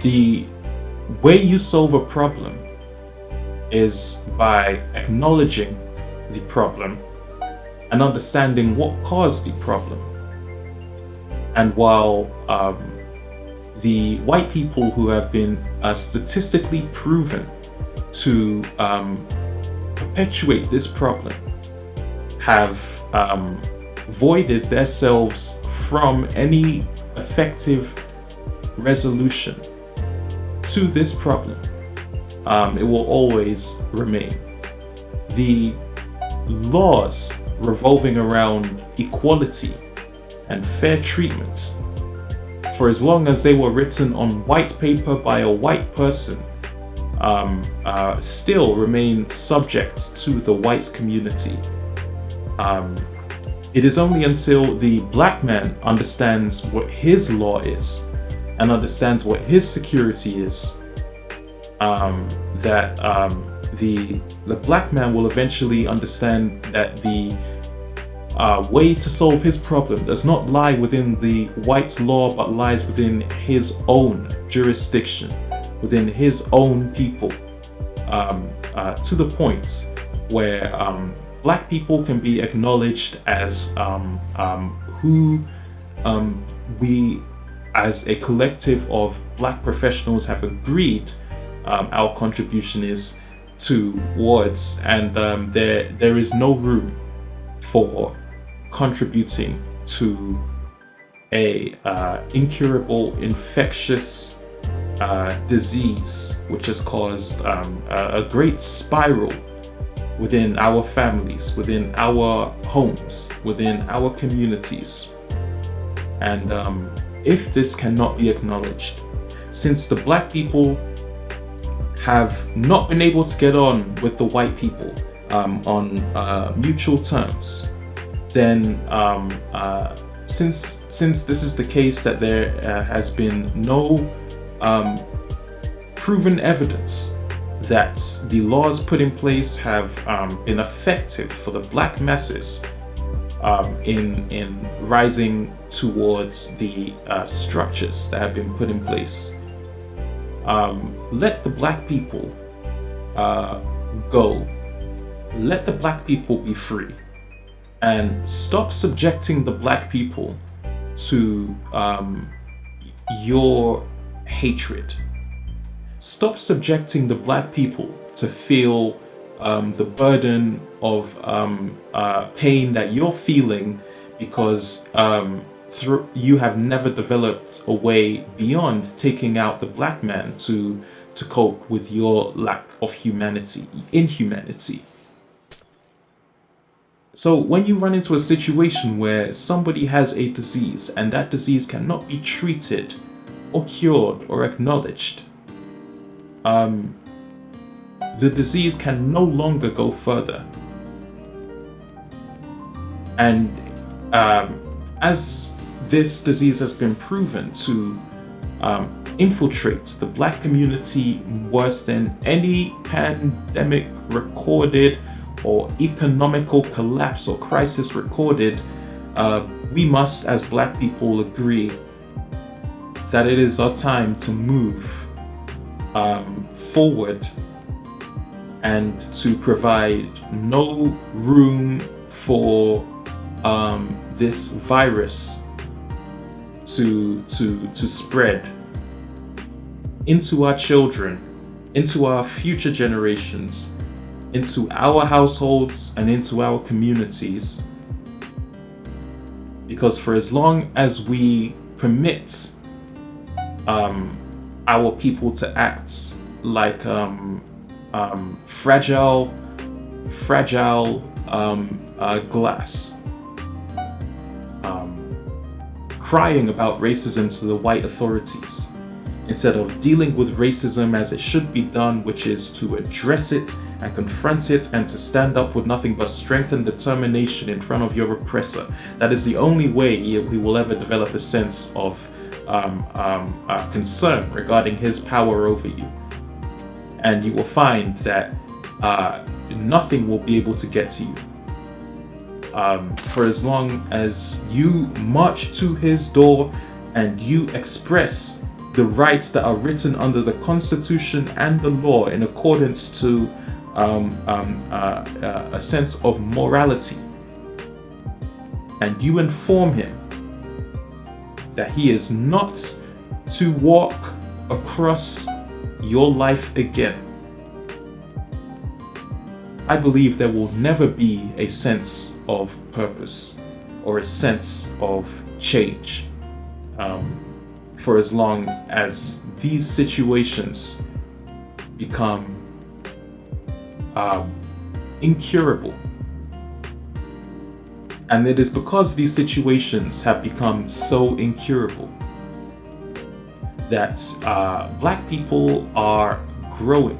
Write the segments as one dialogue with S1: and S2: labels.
S1: The way you solve a problem is by acknowledging the problem and understanding what caused the problem. And while the white people who have been statistically proven to perpetuate this problem have voided themselves from any effective resolution to this problem, it will always remain. The laws revolving around equality and fair treatment, for as long as they were written on white paper by a white person, still remain subject to the white community. It is only until the black man understands what his law is and understands what his security is that the black man will eventually understand that the way to solve his problem does not lie within the white law, but lies within his own jurisdiction, within his own people, to the point where black people can be acknowledged as who we as a collective of black professionals have agreed our contribution is towards, and there is no room for contributing to a incurable infectious disease which has caused a great spiral within our families, within our homes, within our communities. And if this cannot be acknowledged, since the black people have not been able to get on with the white people on mutual terms, then since this is the case that there has been no proven evidence that the laws put in place have been effective for the black masses in rising towards the structures that have been put in place. Let the black people go. Let the black people be free, and stop subjecting the black people to your hatred. Stop subjecting the black people to feel the burden of pain that you're feeling because you have never developed a way beyond taking out the black man to cope with your lack of inhumanity. So when you run into a situation where somebody has a disease and that disease cannot be treated or cured or acknowledged, the disease can no longer go further. And as this disease has been proven to infiltrate the black community worse than any pandemic recorded or economical collapse or crisis recorded, we must, as black people, agree that it is our time to move forward and to provide no room for this virus to spread into our children, into our future generations, into our households and into our communities. Because for as long as we permit our people to act like fragile glass, crying about racism to the white authorities, instead of dealing with racism as it should be done, which is to address it and confront it and to stand up with nothing but strength and determination in front of your oppressor. That is the only way we will ever develop a sense of concern regarding his power over you. And you will find that nothing will be able to get to you. For as long as you march to his door and you express the rights that are written under the Constitution and the law in accordance to a sense of morality, and you inform him that he is not to walk across your life again, I believe there will never be a sense of purpose or a sense of change for as long as these situations become incurable. And it is because these situations have become so incurable that Black people are growing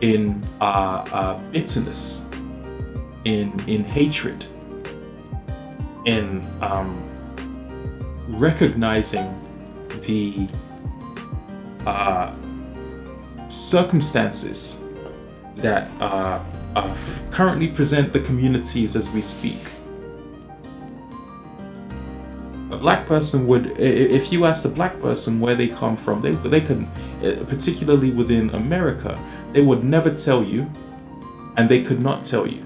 S1: in bitterness, in hatred, in recognizing the circumstances that currently present the communities as we speak. A Black person would, if you asked a Black person where they come from, they could, particularly within America, they would never tell you, and they could not tell you.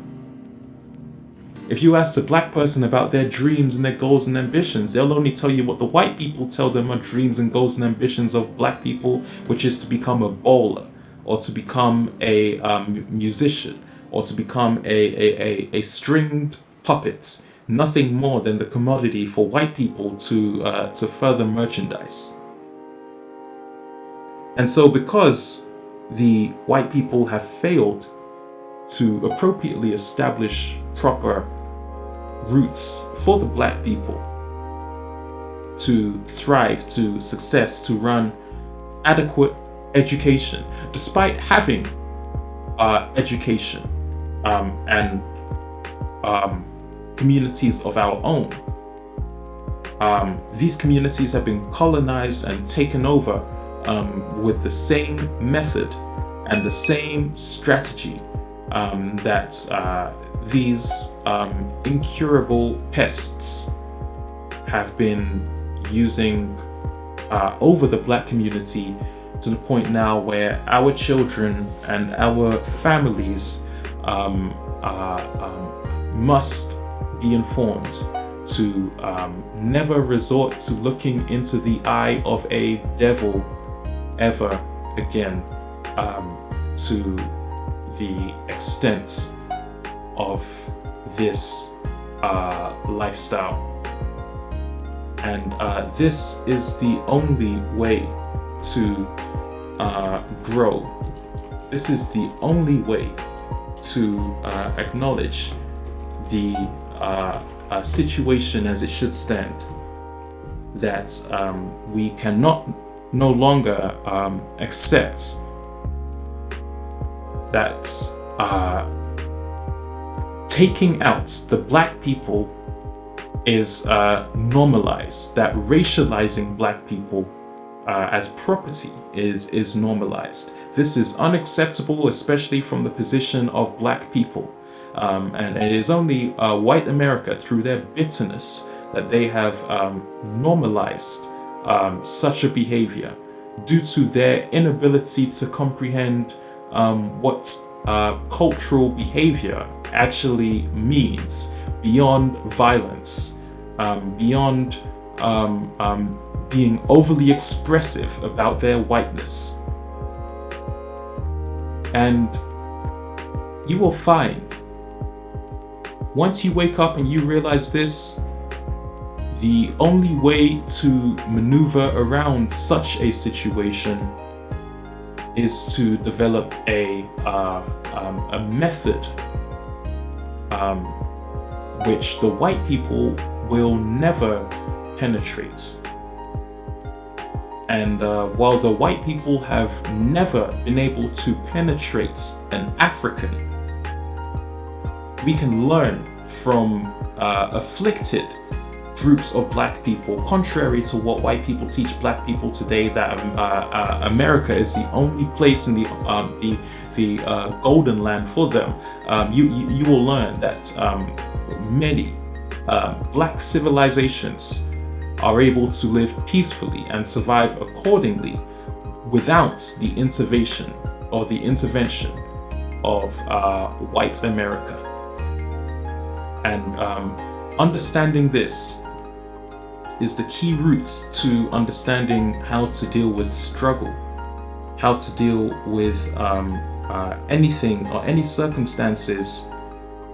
S1: If you ask a Black person about their dreams and their goals and ambitions, they'll only tell you what the white people tell them are dreams and goals and ambitions of Black people, which is to become a bowler, or to become a musician, or to become a stringed puppet. Nothing more than the commodity for white people to further merchandise. And so because the white people have failed to appropriately establish proper roots for the Black people to thrive, to success, to run adequate education, despite having education and communities of our own. These communities have been colonized and taken over with the same method and the same strategy that these incurable pests have been using over the Black community, to the point now where our children and our families must be informed to never resort to looking into the eye of a devil ever again, to the extent of this lifestyle. And this is the only way to grow. This is the only way to acknowledge the situation as it should stand, that we cannot no longer accept that taking out the Black people is normalized, that racializing Black people as property is normalized. This is unacceptable, especially from the position of Black people. And it is only white America, through their bitterness, that they have normalized such a behavior, due to their inability to comprehend what cultural behavior actually means, beyond violence, beyond being overly expressive about their whiteness. And you will find, once you wake up and you realize this, the only way to maneuver around such a situation is to develop a method which the white people will never penetrate. And while the white people have never been able to penetrate an African, we can learn from afflicted groups of Black people, contrary to what white people teach Black people today, that America is the only place in the golden land for them. You will learn that many Black civilizations are able to live peacefully and survive accordingly without the intervention of white America. And understanding this is the key route to understanding how to deal with struggle, how to deal with anything or any circumstances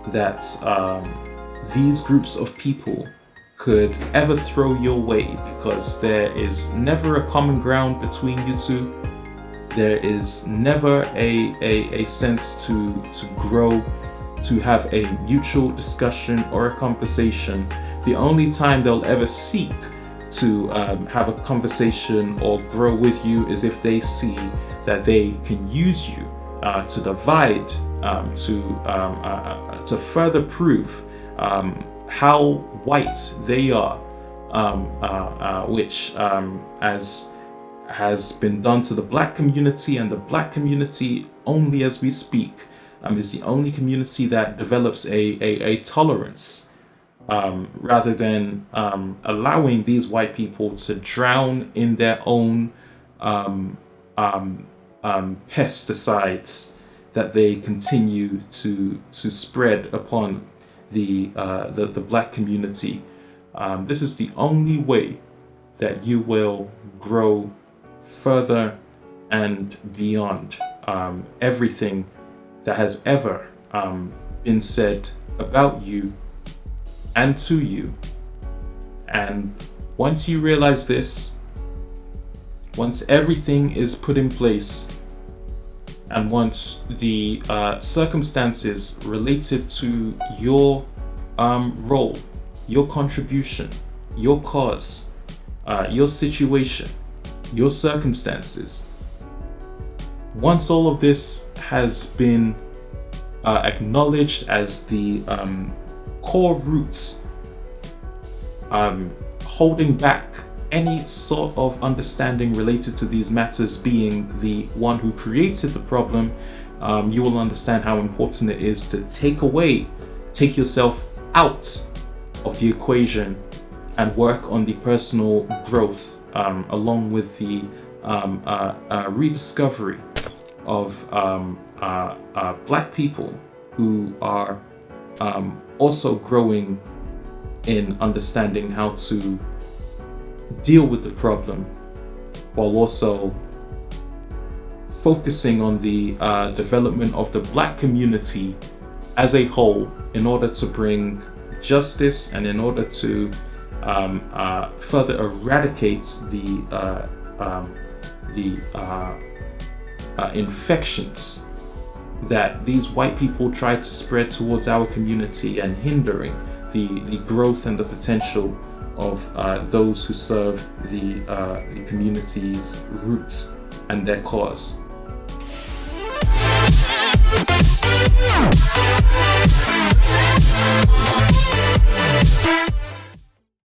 S1: that these groups of people could ever throw your way, because there is never a common ground between you two. There is never a sense to grow, to have a mutual discussion or a conversation. The only time they'll ever seek to have a conversation or grow with you is if they see that they can use you to divide, to further prove how white they are, which as has been done to the Black community, and the Black community only as we speak is the only community that develops a tolerance, rather than allowing these white people to drown in their own pesticides that they continue to spread upon the Black community. This is the only way that you will grow further and beyond everything that has ever been said about you and to you. And once you realize this, once everything is put in place, and once the circumstances related to your role, your contribution, your cause, your situation, your circumstances, once all of this has been acknowledged as the core roots holding back any sort of understanding related to these matters being the one who created the problem, you will understand how important it is to take yourself out of the equation and work on the personal growth, along with the rediscovery of Black people who are also growing in understanding how to deal with the problem, while also focusing on the development of the Black community as a whole, in order to bring justice and in order to further eradicate the infections that these white people tried to spread towards our community, and hindering the growth and the potential of those who serve the community's roots and their cause.